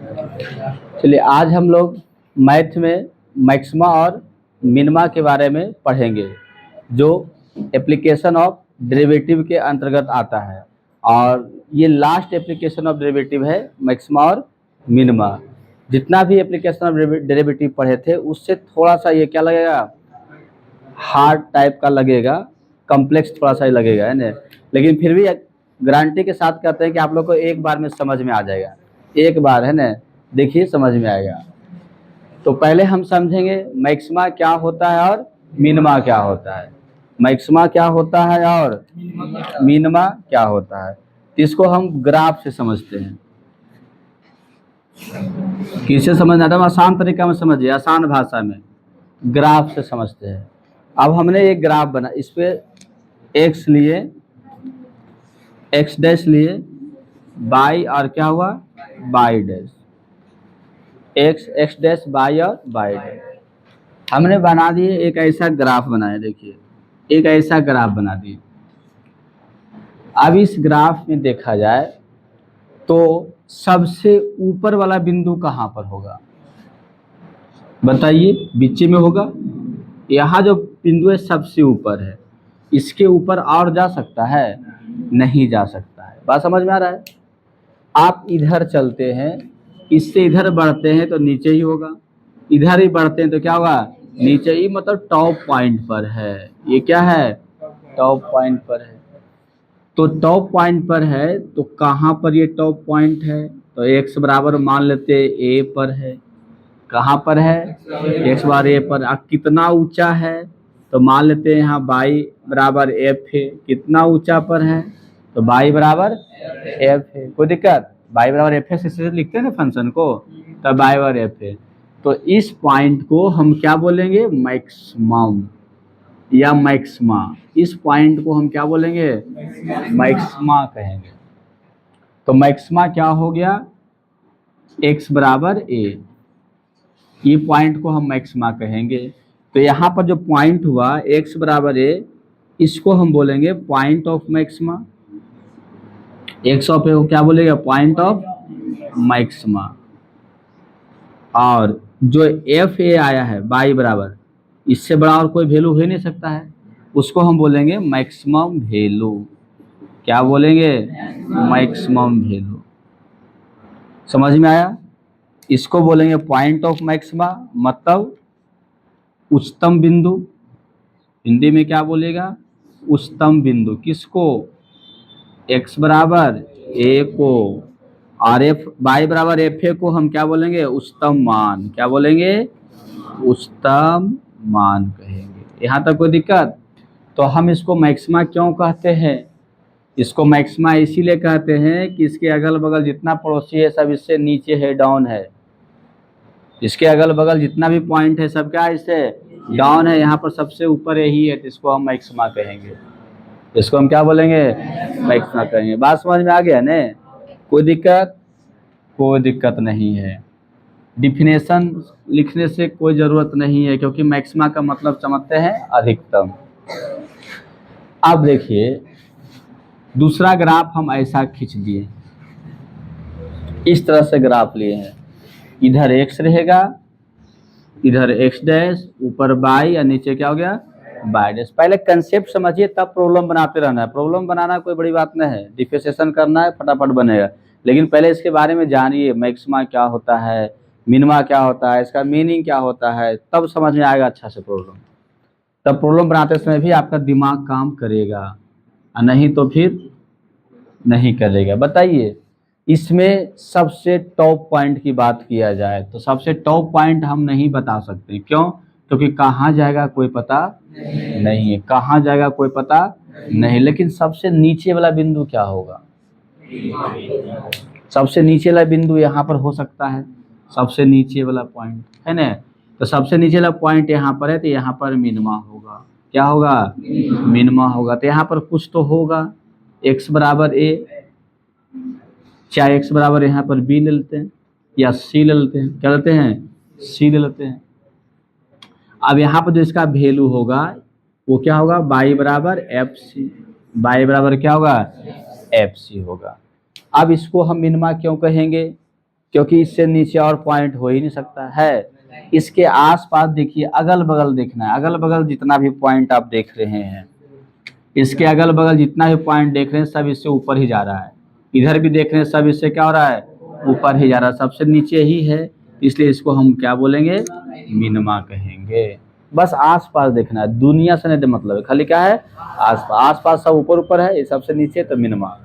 चलिए आज हम लोग मैथ में मैक्सिमा और मिनिमा के बारे में पढ़ेंगे, जो एप्लीकेशन ऑफ डेरिवेटिव के अंतर्गत आता है। और ये लास्ट एप्लीकेशन ऑफ डेरिवेटिव है मैक्सिमा और मिनिमा। जितना भी एप्लीकेशन ऑफ डेरिवेटिव पढ़े थे उससे थोड़ा सा ये क्या लगेगा, हार्ड टाइप का लगेगा, कॉम्प्लेक्स थोड़ा सा ही लगेगा, है ना। लेकिन फिर भी गारंटी के साथ कहते हैं कि आप लोग को एक बार में समझ में आ जाएगा, एक बार, है ना, देखिए समझ में आएगा। तो पहले हम समझेंगे मैक्सिमा क्या होता है और मिनिमा क्या होता है। मैक्सिमा क्या होता है और मिनिमा क्या होता है, इसको हम ग्राफ से समझते हैं। किससे समझना था, आसान तरीका में समझिए, आसान भाषा में ग्राफ से समझते हैं। अब हमने एक ग्राफ बना, इस पे एक्स लिए, एक्स डैश लिए, बाई और क्या हुआ, by dash, x dash by और बाई डैश हमने बना दिए। एक ऐसा ग्राफ बनाया, देखिए एक ऐसा ग्राफ बना दिए। अब इस ग्राफ में देखा जाए तो सबसे ऊपर वाला बिंदु कहाँ पर होगा, बताइए, बीच में होगा। यहाँ जो बिंदु है सबसे ऊपर है, इसके ऊपर और जा सकता है, नहीं जा सकता है। बात समझ में आ रहा है। आप इधर चलते हैं, इससे इधर बढ़ते हैं तो नीचे ही होगा, इधर ही बढ़ते हैं तो क्या होगा, नीचे ही, मतलब टॉप पॉइंट पर है। ये क्या है, टॉप पॉइंट पर है। तो टॉप पॉइंट पर है तो कहाँ पर ये टॉप पॉइंट है, तो एक्स बराबर मान लेते हैं ए पर है। कहाँ पर है, एक्स बार ए पर। अब कितना ऊंचा है, तो मान लेते हैं यहाँ बाई बराबर एफ है। कितना ऊंचा पर है, तो बाई बराबर एफ है। कोई दिक्कत, बाई बराबर एफ है से लिखते हैं ना फंक्शन को, तो बाई बराबर एफ है। तो इस पॉइंट को हम क्या बोलेंगे, मैक्सिमम या मैक्सिमा। इस पॉइंट को हम क्या बोलेंगे, मैक्सिमा कहेंगे। तो मैक्सिमा क्या हो गया, एक्स बराबर ए, ये पॉइंट को हम मैक्सिमा कहेंगे। तो यहाँ पर जो पॉइंट हुआ एक्स बराबर ए, इसको हम बोलेंगे point of maxima. X of A को क्या बोलेगा, पॉइंट ऑफ मैक्सिमा। और जो एफ ए आया है बाई बराबर, इससे बड़ा और कोई वैल्यू हो ही नहीं सकता है, उसको हम बोलेंगे मैक्सिमम वैल्यू। क्या बोलेंगे, मैक्सिमम वैल्यू। समझ में आया। इसको बोलेंगे पॉइंट ऑफ मैक्सिमा, मतलब उच्चतम बिंदु। हिंदी में क्या बोलेगा, उच्चतम बिंदु। किसको, एक्स बराबर ए को, और एफ बाई बराबर एफ ए को हम क्या बोलेंगे, उच्चतम मान। क्या बोलेंगे, उच्चतम मान कहेंगे। यहाँ तक कोई दिक्कत। तो हम इसको मैक्सिमा क्यों कहते हैं, इसको मैक्सिमा इसीलिए कहते हैं कि इसके अगल बगल जितना पड़ोसी है सब इससे नीचे है, डाउन है। इसके अगल बगल जितना भी पॉइंट है सब क्या है, इससे डाउन है। यहाँ पर सबसे ऊपर यही है, तो इसको हम मैक्सिमा कहेंगे। इसको हम क्या बोलेंगे, मैक्सिमा कहेंगे। बात समझ में आ गया ने, कोई दिक्कत, कोई दिक्कत नहीं है। डिफिनेशन लिखने से कोई ज़रूरत नहीं है, क्योंकि मैक्सिमा का मतलब समझते हैं अधिकतम। अब देखिए दूसरा ग्राफ हम ऐसा खींच दिए, इस तरह से ग्राफ लिए हैं। इधर एक्स रहेगा, इधर एक्स डैश, ऊपर बाई और नीचे क्या हो गया, बाई डैश। पहले कंसेप्ट समझिए तब प्रॉब्लम बनाते रहना है। प्रॉब्लम बनाना कोई बड़ी बात नहीं है, डिफरेंशिएशन करना है, फटाफट बनेगा। लेकिन पहले इसके बारे में जानिए, मैक्सिमा क्या होता है, मिनिमा क्या होता है, इसका मीनिंग क्या होता है, तब समझ में आएगा अच्छा से प्रॉब्लम। तब प्रॉब्लम बनाते समय भी आपका दिमाग काम करेगा, और नहीं तो फिर नहीं करेगा। बताइए, इसमें सबसे टॉप पॉइंट की बात किया जाए तो सबसे टॉप पॉइंट हम नहीं बता सकते। क्यों, क्योंकि कहाँ जाएगा कोई पता नहीं है, कहाँ जाएगा कोई पता नहीं। लेकिन सबसे नीचे वाला बिंदु क्या होगा, सबसे नीचे वाला बिंदु यहाँ पर हो सकता है, सबसे नीचे वाला पॉइंट है ना। तो सबसे नीचे वाला पॉइंट यहाँ पर है, तो यहाँ पर मिनिमा होगा। क्या होगा, मिनिमा होगा। तो यहाँ पर कुछ तो होगा, एक्स बराबर ए, चाहे एक्स बराबर यहाँ पर बी ले लेते हैं या सी ले लेते हैं। क्या लेते हैं, सी ले लेते हैं। अब यहाँ पर जो इसका वैल्यू होगा वो क्या होगा, बाई बराबर एफ सी। बाई बराबर क्या होगा, एफ सी होगा। अब इसको हम मिनिमा क्यों कहेंगे, क्योंकि इससे नीचे और पॉइंट हो ही नहीं सकता है। इसके आसपास देखिए, अगल बगल देखना है, अगल बगल जितना भी पॉइंट आप देख रहे हैं, इसके अगल बगल जितना भी पॉइंट देख रहे हैं सब इससे ऊपर ही जा रहा है। इधर भी देख रहे हैं सब इससे क्या हो रहा है, ऊपर ही जा रहा है, सबसे नीचे ही है, इसलिए इसको हम क्या बोलेंगे, मिनिमा कहेंगे। बस आसपास देखना है, दुनिया से नहीं मतलब है, खाली क्या है, आसपास। आसपास सब ऊपर ऊपर है, ये सबसे नीचे तो मिनिमा।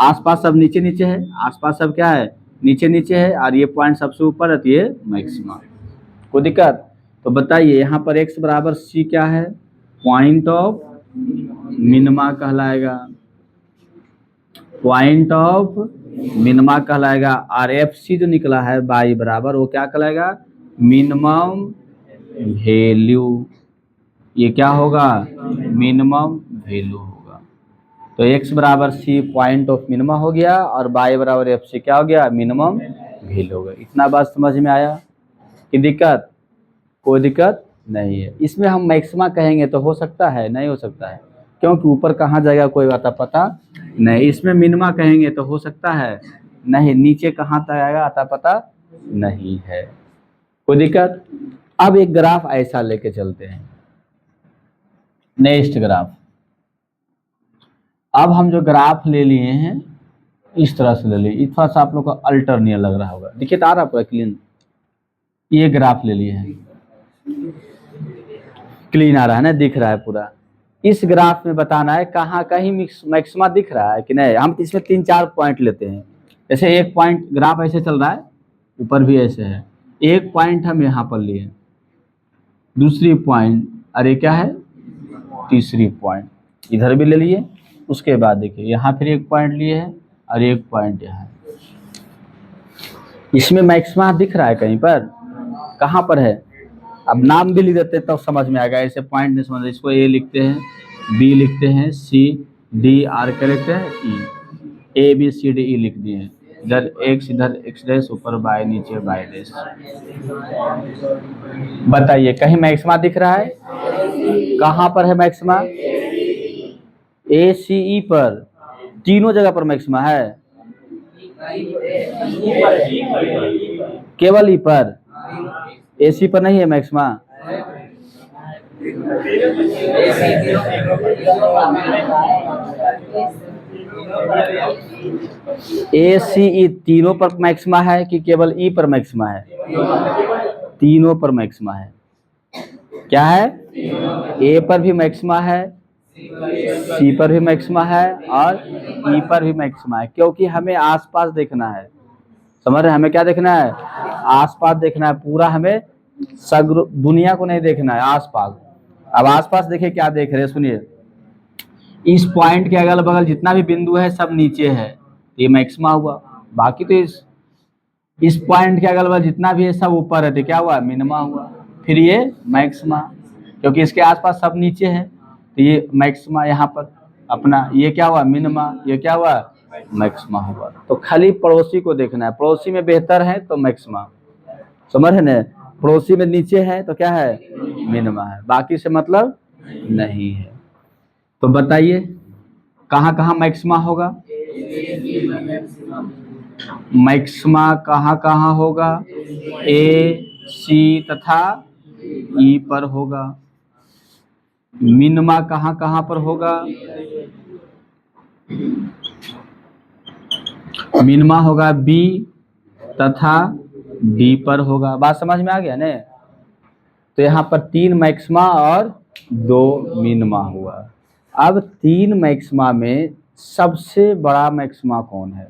आसपास सब नीचे नीचे है, आसपास सब क्या है, नीचे नीचे है, और ये पॉइंट सबसे ऊपर है तो ये मैक्सिमा। कोई दिक्कत? तो बताइए यहाँ पर x बराबर c क्या है, पॉइंट ऑफ मिनिमा कहलाएगा, पॉइंट ऑफ मिनिमा कहलाएगा। और FC जो निकला है y बराबर, वो क्या कहलाएगा, मिनिमम वैल्यू। ये क्या होगा, मिनिमम वैल्यू होगा। तो x बराबर c पॉइंट ऑफ मिनिमा हो गया, और y बराबर FC क्या हो गया, मिनिमम वैल्यू हो गया। इतना बात समझ में आया कि दिक्कत? कोई दिक्कत नहीं है। इसमें हम मैक्सिमा कहेंगे तो हो सकता है, नहीं हो सकता है, क्योंकि ऊपर कहाँ जाएगा कोई आता पता नहीं। इसमें मिनिमा कहेंगे तो हो सकता है, नहीं, नीचे कहाँ तक आएगा आता पता नहीं है। कोई दिक्कत? अब एक ग्राफ ऐसा लेके चलते हैं, नेक्स्ट ग्राफ। अब हम जो ग्राफ ले लिए हैं इस तरह से ले लिए, थोड़ा सा आप लोग को अल्टरनियर लग रहा होगा, देखिए तो आ रहा पूरा क्लीन। ये ग्राफ ले लिए हैं, क्लीन आ रहा है ना, दिख रहा है पूरा। इस ग्राफ में बताना है कहाँ कहीं मैक्सिमा दिख रहा है कि नहीं। हम इसमें 3-4 पॉइंट लेते हैं, जैसे एक पॉइंट ग्राफ ऐसे चल रहा है, ऊपर भी ऐसे है, एक पॉइंट हम यहाँ पर लिए, दूसरी पॉइंट, अरे क्या है, तीसरी पॉइंट इधर भी ले लिए। उसके बाद देखिए यहाँ फिर एक पॉइंट लिए है, और एक पॉइंट यहाँ। इसमें मैक्सिमा दिख रहा है कहीं पर, कहाँ पर है? अब नाम भी लिख देते हैं तब समझ में आएगा, ऐसे पॉइंट नहीं समझ, इसको ए लिखते हैं, बी लिखते हैं, सी डी आर क्या लिखते हैं, ई, A B C D E लिख दिए, इधर एक्स, इधर एक्स डैश, ऊपर बाय, नीचे बाय डैश। बताइए कहीं मैक्सिमा दिख रहा है? कहाँ पर है मैक्सिमा? ए सी ई पर, तीनों जगह पर मैक्सिमा है, केवल ई पर, एसी पर नहीं है मैक्सिमा। ए सी ई तीनों पर मैक्सिमा है कि केवल ई पर मैक्सिमा है? तीनों पर मैक्सिमा है। क्या है? ए पर भी मैक्सिमा है, सी पर भी मैक्सिमा है, और ई पर भी मैक्सिमा है, क्योंकि हमें आसपास देखना है। समझ रहे हैं? हमें क्या देखना है? आसपास देखना है, पूरा हमें सग्र दुनिया को नहीं देखना है, आसपास। अब आसपास देखिए क्या देख रहे हैं, सुनिए। इस पॉइंट के अगल बगल जितना भी बिंदु है सब नीचे है, ये मैक्सिमा हुआ। बाकी तो इस पॉइंट के अगल बगल जितना भी है सब ऊपर है, तो क्या हुआ, मिनिमा हुआ। फिर ये मैक्सिमा, क्योंकि इसके आसपास सब नीचे है, तो ये मैक्सिमा यहाँ पर अपना, ये क्या हुआ, मिनिमा, ये क्या हुआ, मैक्सिमा हुआ। तो खाली पड़ोसी को देखना है, पड़ोसी में बेहतर है तो मैक्सिमा, समझ है ना, पड़ोसी में नीचे है तो क्या है, मिनिमा है, बाकी से मतलब नहीं है। तो बताइए कहाँ कहाँ मैक्सिमा होगा? मैक्सिमा कहाँ कहाँ होगा? ए, सी तथा ई पर होगा। मिनिमा कहाँ कहाँ पर होगा? मिनिमा होगा बी तथा डी पर होगा। बात समझ में आ गया ने? तो यहाँ पर 3 मैक्सिमा और 2 मिनिमा हुआ। अब 3 मैक्सिमा में सबसे बड़ा मैक्सिमा कौन है?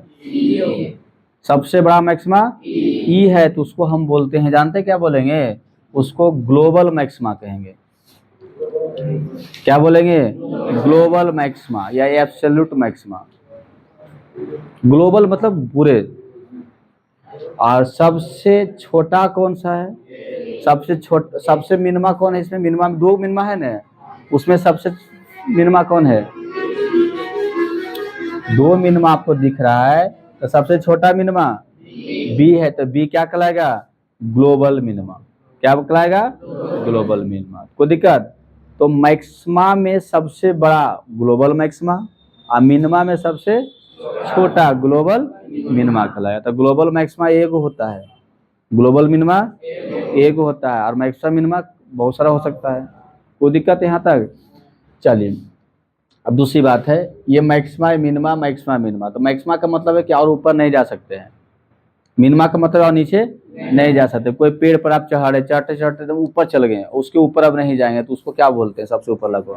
सबसे बड़ा मैक्सिमा ई है, तो उसको हम बोलते हैं, जानते क्या बोलेंगे? उसको ग्लोबल मैक्सिमा कहेंगे। क्या बोलेंगे? ग्लोबल मैक्सिमा या एब्सोल्यूट मैक्सिमा। ग्लोबल मतलब पूरे। और सबसे छोटा कौन सा है? सबसे मिनिमा कौन है? इसमें मिनिमा 2 मिनिमा है ना, उसमें सबसे मिनिमा कौन है? 2 मिनिमा आपको दिख रहा है, तो सबसे छोटा मिनिमा बी है, तो बी क्या कहलाएगा? Global minima. क्या कहलाएगा? Global minima. कोई दिक्कत? तो मैक्सिमा में सबसे बड़ा ग्लोबल मैक्सिमा, और मिनिमा में सबसे छोटा ग्लोबल मिनिमा कहलाया। तो ग्लोबल मैक्सिमा एक होता है, ग्लोबल मिनिमा एक होता है, और मैक्सिमा मिनिमा बहुत सारा हो सकता है। कोई दिक्कत है यहाँ तक? चलिए अब दूसरी बात है, ये मैक्सिमा मिनिमा, मैक्सिमा मिनिमा, तो मैक्सिमा का मतलब है कि और ऊपर नहीं जा सकते हैं, मिनिमा का मतलब और नीचे नहीं जा सकते। कोई पेड़ पर आप चढ़े, चढ़ते चढ़ते तो ऊपर चल गए, उसके ऊपर अब नहीं जाएंगे, तो उसको क्या बोलते हैं सबसे ऊपर लगो?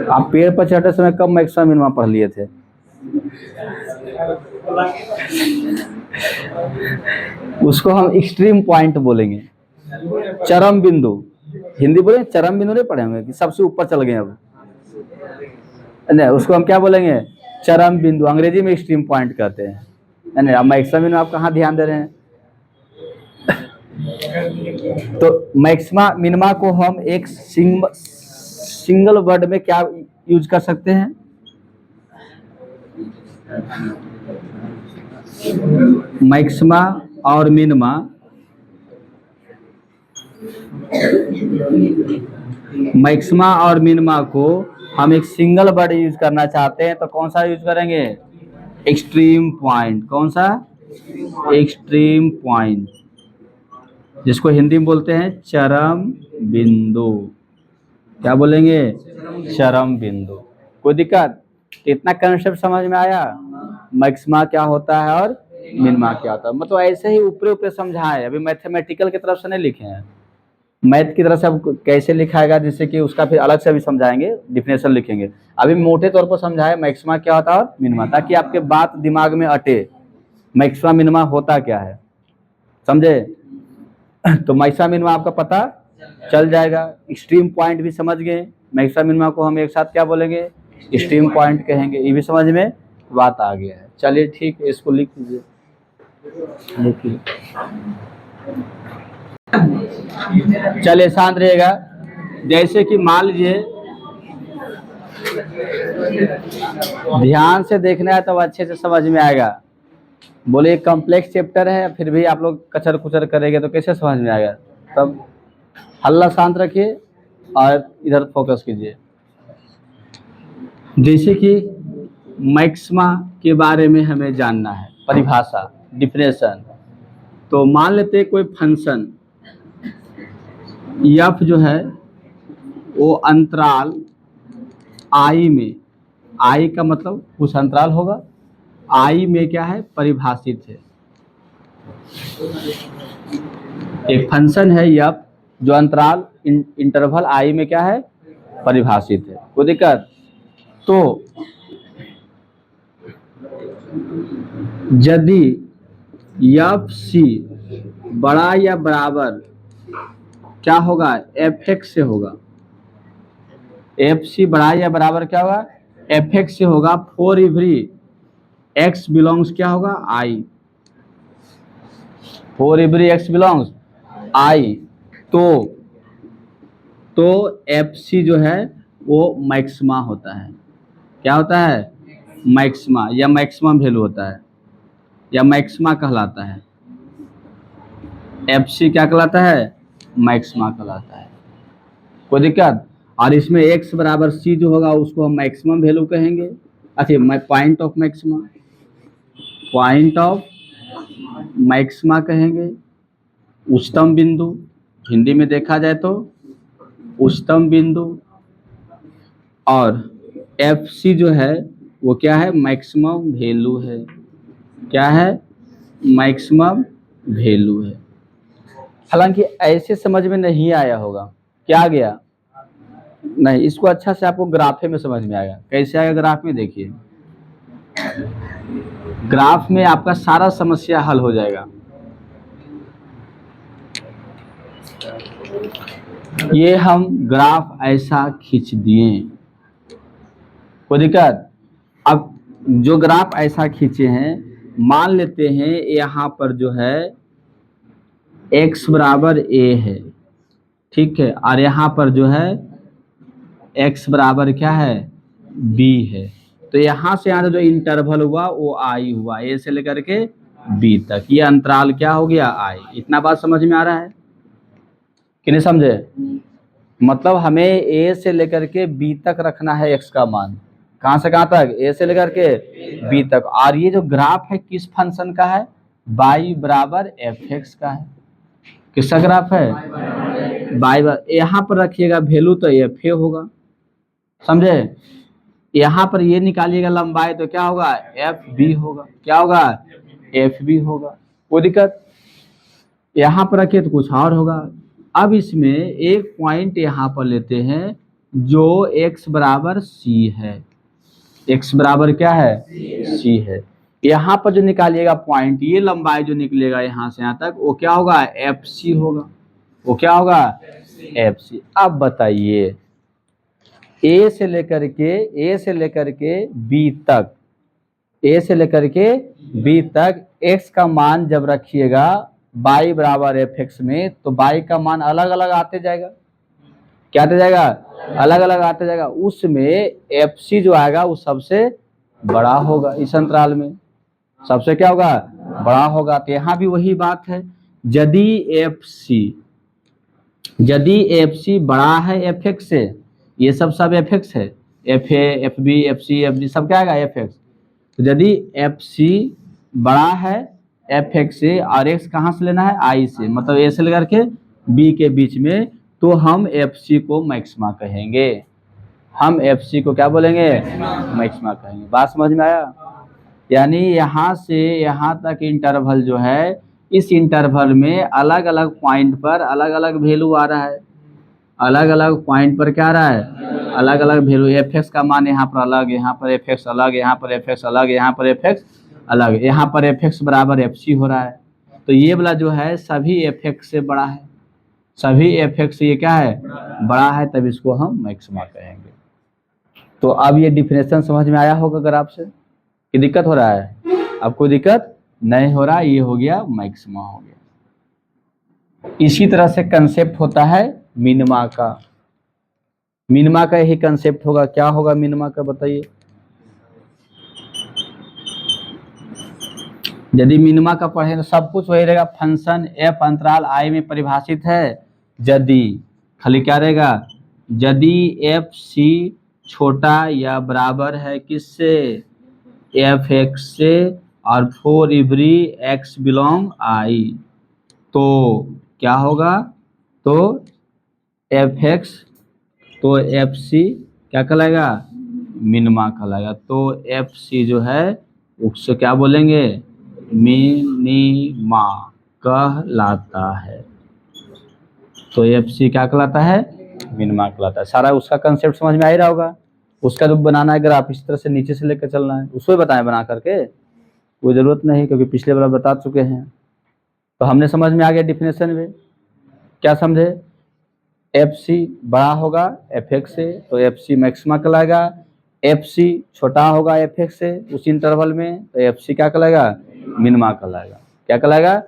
आप पेड़ पर चढ़ते समय कब मैक्सिमा मिनिमा पढ़ लिए थे? उसको हम एक्सट्रीम पॉइंट बोलेंगे, चरम बिंदु। हिंदी बोले चरम बिंदु नहीं पढ़ेंगे कि सबसे ऊपर चल गए अब, नहीं, उसको हम क्या बोलेंगे? चरम बिंदु। अंग्रेजी में एक्सट्रीम पॉइंट कहते हैं। नहीं, अब मैक्सिमा मिनिमा आप कहाँ ध्यान दे रहे हैं? तो मैक्सिमा मिनिमा को हम एक सिंगल वर्ड में क्या यूज कर सकते हैं? मैक्सिमा और मिनिमा, मैक्सिमा और मिनिमा को हम एक सिंगल वर्ड यूज करना चाहते हैं, तो कौन सा यूज करेंगे? Extreme point. कौन सा? एक्सट्रीम पॉइंट, जिसको हिंदी में बोलते हैं चरम बिंदु। क्या बोलेंगे? चरम बिंदु। कोई दिक्कत? इतना कंसेप्ट समझ में आया? मैक्सिमा क्या होता है और मिनिमा क्या होता है, मतलब ऐसे ही ऊपरे ऊपरे समझाए, अभी मैथमेटिकल की तरफ से नहीं लिखे हैं। मैथ की तरफ से अब कैसे लिखाएगा, जिससे कि उसका फिर अलग से भी समझाएंगे, डिफिनेशन लिखेंगे। अभी मोटे तौर पर समझाए मैक्सिमा क्या होता है और मिनिमा, ताकि आपके बात दिमाग में अटे, मैक्सिमा मिनिमा होता क्या है, समझे? तो मैक्सिमा मिनिमा आपका पता चल जाएगा। एक्सट्रीम पॉइंट भी समझ गए, मैक्सिमा मिनिमा को हम एक साथ क्या बोलेंगे? एक्सट्रीम पॉइंट कहेंगे। ये भी समझ में बात आ गया है। चलिए ठीक है, इसको लिख लीजिए, लिखिए। चलिए शांत रहिएगा। जैसे कि मान लीजिए, ध्यान से देखना है तो अच्छे से समझ में आएगा। बोले कॉम्प्लेक्स चैप्टर है, फिर भी आप लोग कचर कुचर करेंगे तो कैसे समझ में आएगा? तब हल्ला शांत रखिए और इधर फोकस कीजिए। जैसे कि मैक्सिमा के बारे में हमें जानना है, परिभाषा, डिफिनेशन। तो मान लेते कोई फंक्शन एफ जो है वो अंतराल आई में, आई का मतलब कुछ अंतराल होगा, आई में क्या है? परिभाषित है। एक फंक्शन है एफ जो अंतराल इंटरवल आई में क्या है? परिभाषित है। कोई दिक्कत? तो यदि एफ सी बड़ा या बराबर क्या होगा? एफ एक्स से होगा। एफ सी बड़ा या बराबर क्या होगा? एफ एक्स से होगा। फॉर एवरी एक्स बिलोंग्स क्या होगा? आई। फॉर एवरी एक्स बिलोंग्स आई। तो एफ सी जो है वो मैक्सिमा होता है। क्या होता है? मैक्सिमा या मैक्सिमम वैल्यू होता है, या मैक्सिमा कहलाता है। एफ सी क्या कहलाता है? मैक्सिमा कहलाता है। कोई दिक्कत? और इसमें एक्स बराबर सी जो होगा उसको हम मैक्सिमम वैल्यू कहेंगे। अच्छा, point of maxima, point of maxima कहेंगे। उच्चतम बिंदु, हिंदी में देखा जाए तो उच्चतम बिंदु। और एफ सी जो है वो क्या है? मैक्सिमम वैल्यू है। क्या है? मैक्सिमम वैल्यू है। हालांकि ऐसे समझ में नहीं आया होगा, क्या आ गया? नहीं, इसको अच्छा से आपको ग्राफे में समझ में आएगा। कैसे आएगा ग्राफ में? देखिए, ग्राफ में आपका सारा समस्या हल हो जाएगा। ये हम ग्राफ ऐसा खींच दिए, कोई दिक्कत? अब जो ग्राफ ऐसा खींचे हैं, मान लेते हैं यहाँ पर जो है x बराबर a है, ठीक है, और यहाँ पर जो है x बराबर क्या है? b है। तो यहाँ से यहाँ जो इंटरवल हुआ वो i हुआ, a से लेकर के b तक, ये अंतराल क्या हो गया? i। इतना बात समझ में आ रहा है कि नहीं समझे? मतलब हमें ए से लेकर के बी तक रखना है एक्स का मान। कहाँ से कहाँ तक? ए से लेकर के बी तक। और ये जो ग्राफ है किस फंक्शन का है? y बराबर एफ एक्स का है। किसका ग्राफ है? y। यहाँ पर रखिएगा वैल्यू तो एफ ए होगा, समझे? यहाँ पर ये निकालिएगा लंबाई तो क्या होगा? एफ बी होगा। क्या होगा? एफ बी होगा। कोई दिक्कत? यहाँ पर रखिए तो कुछ और होगा। अब इसमें एक पॉइंट यहाँ पर लेते हैं जो x बराबर c है। x बराबर क्या है? c है। यहाँ पर जो निकालिएगा पॉइंट, ये लंबाई जो निकलेगा यहाँ से यहाँ तक, वो क्या होगा? एफ सी होगा। वो क्या होगा? F c. अब बताइए ए से लेकर के बी तक, ए से लेकर के बी तक x का मान जब रखिएगा y बराबर एफ एक्स में, तो y का मान अलग अलग आते जाएगा। क्या आते जाएगा? अलग अलग आते जाएगा। उसमें एफ सी जो आएगा वो सबसे बड़ा होगा। इस अंतराल में सबसे क्या होगा? बड़ा होगा। तो यहाँ भी वही बात है, यदि एफ सी बड़ा है एफ एक्स से, ये सब एफ एक्स है, f a f b f c f d सब क्या आएगा? F x. तो यदि एफ सी बड़ा है एफ एक्स से और एक्स कहाँ से लेना है? आई से, मतलब ए से लेकर के बी के बीच में, तो हम एफ सी को मैक्सिमा कहेंगे। हम एफ सी को क्या बोलेंगे? मैक्सिमा कहेंगे। बात समझ में आया? यानी यहाँ से यहाँ तक इंटरवल जो है, इस इंटरवल में अलग अलग पॉइंट पर अलग अलग वैल्यू आ रहा है। अलग अलग पॉइंट पर क्या आ रहा है? अलग अलग वैल्यू। एफ एक्स का मान यहाँ पर अलग, यहाँ पर एफ एक्स अलग, यहाँ पर एफ एक्स अलग, यहाँ पर एफ एक्स अलग, यहाँ पर एफ एक्स बराबर एफ सी हो रहा है। तो ये वाला जो है सभी एफ एक्स से बड़ा है, सभी एफ एक्स ये क्या है? बड़ा है, तब इसको हम मैक्सिमा कहेंगे। तो अब ये डिफिनेशन समझ में आया होगा ग्राफ से कि दिक्कत हो रहा है? अब कोई दिक्कत नहीं हो रहा। ये हो गया मैक्सिमा हो गया। इसी तरह से कंसेप्ट होता है मिनिमा का। मिनिमा का यही कंसेप्ट होगा। क्या होगा मिनिमा का बताइए? यदि मिनिमा का पढ़े तो सब कुछ वही रहेगा। फंक्शन एफ अंतराल आई में परिभाषित है यदि, खाली क्या रहेगा? यदि एफ सी छोटा या बराबर है किससे? एफ एक्स से, और फॉर एवरी एक्स बिलोंग आई, तो क्या होगा? तो एफ एक्स, तो एफ सी क्या कहलाएगा? मिनिमा कहलाएगा। तो एफ सी जो है उससे क्या बोलेंगे? मिनिमा कहलाता है। तो एफ सी क्या कहलाता है? मिनिमा कहलाता है। सारा उसका कंसेप्ट समझ में आ ही रहा होगा। उसका जो बनाना है ग्राफ इस तरह से नीचे से लेकर चलना है, उसको बताएं बना करके, कोई ज़रूरत नहीं क्योंकि पिछले वाला बता चुके हैं। तो हमने समझ में आ गया डिफिनेशन में। क्या समझे? एफ सी बड़ा होगा एफ एक्स से तो एफ सी मैक्सिमा कहलाएगा। एफ सी छोटा होगा एफ एक्स से उस इंटरवल में, तो एफ सी क्या कहलाएगा? मिनिमा कहलाएगा। क्या कहलाएगा?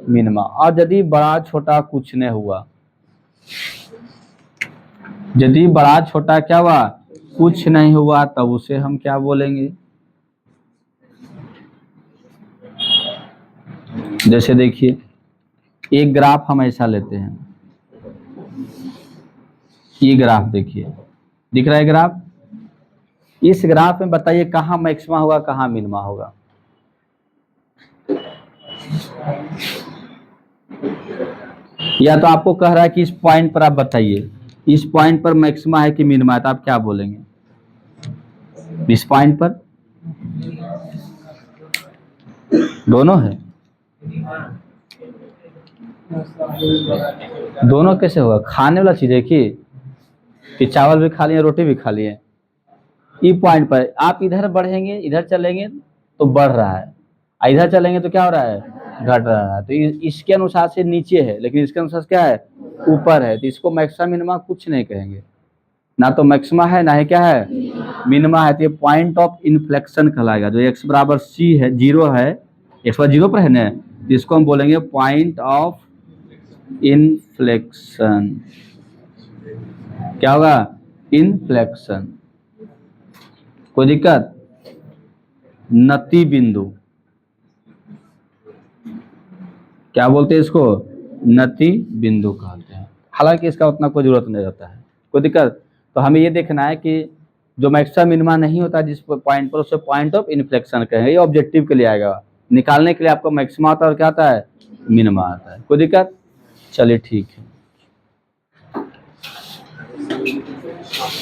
मिनिमा। और यदि बड़ा छोटा कुछ नहीं हुआ, यदि बड़ा छोटा क्या हुआ? कुछ नहीं हुआ, तब उसे हम क्या बोलेंगे? जैसे देखिए एक ग्राफ हम ऐसा लेते हैं, ये ग्राफ देखिए, दिख रहा है ग्राफ? इस ग्राफ में बताइए कहाँ मैक्सिमा होगा कहाँ मिनिमा होगा? या तो आपको कह रहा है कि इस पॉइंट पर आप बताइए इस पॉइंट पर मैक्सिमा है कि मिनिमा है, तो आप क्या बोलेंगे? इस पॉइंट पर दोनों है। दोनों कैसे होगा? खाने वाला चीज है कि चावल भी खा लिए रोटी भी खा लिए। ई पॉइंट पर आप इधर बढ़ेंगे, इधर चलेंगे तो बढ़ रहा है, इधर चलेंगे तो क्या हो रहा है? घट रहा है। तो इसके अनुसार से नीचे है, लेकिन इसके अनुसार क्या है? ऊपर है। तो इसको मैक्सिमा मिनिमा कुछ नहीं कहेंगे, ना तो मैक्सिमा है ना ही क्या है? मिनिमा है। तो ये पॉइंट ऑफ इन्फ्लेक्शन कहलाएगा। जो एक्स बराबर सी है, जीरो है, एक्स बराबर जीरो पर है ना, तो इसको हम बोलेंगे पॉइंट ऑफ इन्फ्लेक्शन। क्या होगा? इन्फ्लेक्शन। कोई दिक्कत? नति बिंदु, क्या बोलते हैं इसको? नति बिंदु कहते हैं। हालांकि इसका उतना कोई जरूरत नहीं रहता है। कोई दिक्कत? तो हमें ये देखना है कि जो मैक्सिमा मिनिमा नहीं होता जिस पॉइंट पर, उसे पॉइंट ऑफ इन्फ्लेक्शन कहेंगे। ये ऑब्जेक्टिव के लिए आएगा, निकालने के लिए आपको मैक्सिमा आता है और क्या आता है, मिनिमा आता है। कोई दिक्कत? चलिए ठीक है।